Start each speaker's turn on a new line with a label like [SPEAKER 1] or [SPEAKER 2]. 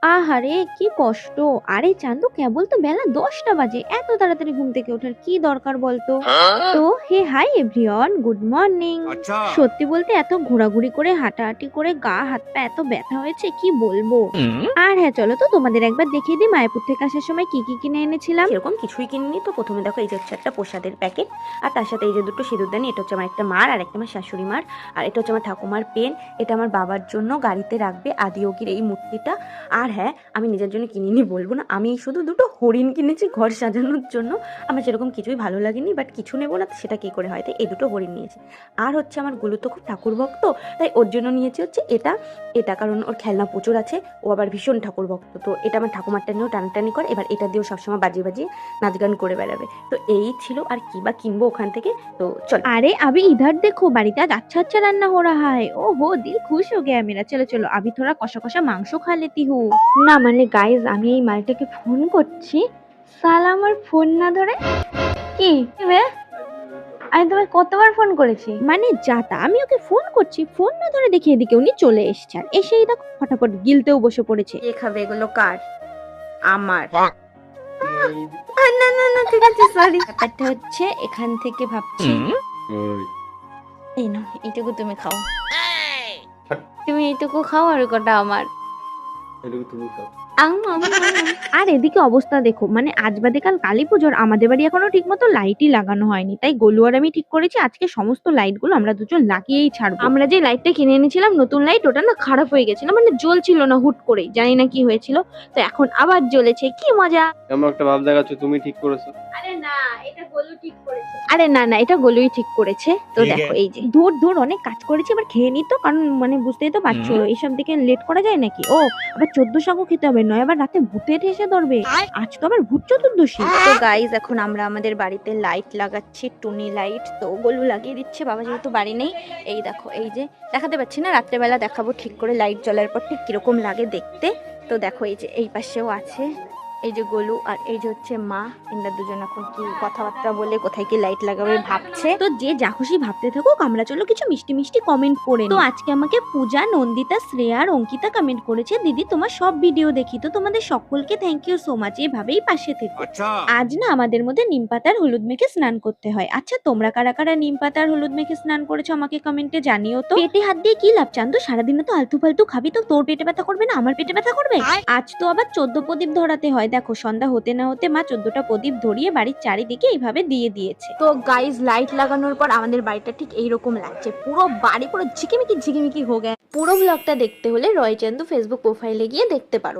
[SPEAKER 1] আহারে! কি কষ্ট! আরে চান্দু কেবল তো বেলা ১০টা বাজে। এত তাড়াতাড়ি ঘুম থেকে ওঠার কি দরকার বলতো? তো হাই এভরিওয়ান, গুড মর্নিং।
[SPEAKER 2] अच्छा।
[SPEAKER 1] সত্যি বলতে এত ঘোরাঘুরি করে হাঁটাহাঁটি করে গা হাত পা এত ব্যথা হয়েছে কি বলবো। আর হ্যাঁ, চলো তো তোমাদের একবার দেখিয়ে দিই মায়াপুর থেকে আসার সময় কি কিনে এনেছিলাম।
[SPEAKER 3] সেরকম কিছুই কিনিনি। তো প্রথমে দেখো এই যে হচ্ছে একটা প্রসাদের প্যাকেট, আর তার সাথে এই যে দুটো সিঁদুরদানি। এটা হচ্ছে আমার একটা মার আর একটা আমার শাশুড়ি মার। আর এটা হচ্ছে আমার ঠাকুমার পেন। এটা আমার বাবার জন্য গাড়িতে রাখবে আদিয়োগীর এই মূর্তিটা। আর হ্যাঁ, আমি নিজের জন্য কিনিনি বলবো না, আমি শুধু দুটো হরিণ কিনেছি ঘর সাজানোর জন্য। আমার সেরকম কিছুই ভালো লাগেনি, বাট কিছু নেবো না সেটা কী করে হয়, তাই এই দুটো হরিণ নিয়েছি। আর হচ্ছে আমার গুলো তো খুব ঠাকুর ভক্ত, তাই ওর জন্য নিয়েছি হচ্ছে এটা। এটা কারণ ওর খেলনা প্রচুর আছে, ও আবার ভীষণ ঠাকুর ভক্ত, তো এটা আমার ঠাকুমারটা নিয়েও টানাটানি করে। এবার এটা দিয়েও সবসময় বাজিয়ে বাজিয়ে নাচ গান করে বেড়াবে। তো এই ছিল, আর কি বা কিনবো ওখান থেকে। তো চল।
[SPEAKER 1] अरे अभी इधर देखो, বাড়িতে আজ अच्छा अच्छा रान्ना हो रहा है। ओहो, दिल खुश हो गया मेरा। चलो चलो अभी थोड़ा কষা কষা মাংস খা লেতি হু। না মানে গাইজ, আমি এই মালটাকে ফোন করছি, সালা আমার ফোন না ধরে। কি বে, আমি তোমায় কতবার ফোন করেছি? মানে যাতা, আমি ওকে ফোন করছি, ফোন না ধরে দেখি এদিকে উনি চলে এসছে, আর এসেই দেখো ফটাফট গিলতেও বসে পড়েছে।
[SPEAKER 3] কে খাবে এগুলো? কার? আমার।
[SPEAKER 2] পাক।
[SPEAKER 3] না না না, ঠিক আছে, সরি। ব্যাপারটা হচ্ছে এখান থেকে ভাবছি, এই নাও এইটুকু তুমি খাও, তুমি এইটুকু খাও আর কটা আমার।
[SPEAKER 1] আর এদিকে অবস্থা দেখো, মানে আজ বাদে কাল কালী পুজোর আমাদের বাড়ি এখনো ঠিক মতো লাইটই লাগানো হয়নি, তাই গোলু আর আমি ঠিক করেছি আজকে সমস্ত লাইট গুলো আমরা দুজন লাগিয়েই ছাড়বো। আমরা যে লাইটটা কিনে এনেছিলাম নতুন লাইট, ওটা না খারাপ হয়ে গেছিল, মানে জ্বলছিল না হুট করেই, জানি না কি হয়েছিল, তো এখন আবার জ্বলেছে, কি মজা।
[SPEAKER 4] এমন একটা ভাব দেখাচ্ছ তুমি ঠিক করেছো।
[SPEAKER 1] আরে না, এটা গোলু ঠিক করেছে। আরে না না, এটা গোলুই ঠিক করেছে। তো
[SPEAKER 2] ঠিক
[SPEAKER 1] দেখো
[SPEAKER 2] আছে।
[SPEAKER 1] এই যে দূর দূর অনেক কাজ করেছি, এবার খেয়ে নিত, কারণ মানে বুঝতেই তো পারছো এইসব দিকে লেট করা যায় নাকি। ও আবার 14 শাকও খেতে হবে, নয় আবার রাতে ভূতের এসে ধরবে। আজ তো আবার ভূত চতুর্দশী।
[SPEAKER 3] তো গাইজ, এখন আমরা আমাদের বাড়িতে লাইট লাগাচ্ছি, টুনি লাইট। তো গোলু লাগিয়ে দিচ্ছে, বাবা যেহেতু বাড়ি নেই। এই দেখো, এই যে দেখাতে পাচ্ছি না, রাত্রেবেলা দেখাবো ঠিক করে লাইট জ্বলার পর ঠিক কিরকম লাগে দেখতে। তো দেখো এই যে এই পাশেও আছে, এই যে গোলু আর এই যে হচ্ছে মা, এরা দুজন এখন কি কথাবার্তা বলে কোথায় কি লাইট লাগাবে ভাবছে।
[SPEAKER 1] তো যে যা খুশি ভাবতে থাকুক, আমরা চলো কিছু মিষ্টি মিষ্টি কমেন্ট পড়ে নিই। তো আজকে আমাকে পূজা, নন্দিতা, শ্রেয়া আর অঙ্কিতা কমেন্ট করেছে, দিদি তোমার সব ভিডিও দেখি, তো তোমাদের সকলকে থ্যাংক ইউ সো মাচ, এভাবেই পাশে থেকো।
[SPEAKER 2] अच्छा।
[SPEAKER 1] আজ না আমাদের মধ্যে নিম পাতার হলুদ মেখে স্নান করতে হয়। আচ্ছা তোমরা কারা কারা নিম পাতার হলুদ মেখে স্নান করেছো আমাকে কমেন্টে জানিও তো। পেটে হাত দিয়ে কি লাভ চান্দু, সারাদিনে তো আলতু ফালতু খাবি, তো তোর পেটে ব্যথা করবে না আমার পেটে ব্যথা করবে? আজ তো আবার 14 প্রদীপ ধরাতে হয়, দেখো সন্ধ্যা হতে না হতে মা 14টা প্রদীপ ধরিয়ে বাড়ির চারিদিকে এইভাবে দিয়ে দিয়েছে।
[SPEAKER 3] তো গাইজ, লাইট লাগানোর পর আমাদের বাড়িটা ঠিক এইরকম লাগছে, পুরো বাড়ি পুরো ঝিকিমিকি ঝিকিমিকি হয়ে গেছে। পুরো ব্লগটা দেখতে হলে রয় চান্দু ফেসবুক প্রোফাইলে গিয়ে দেখতে পারো।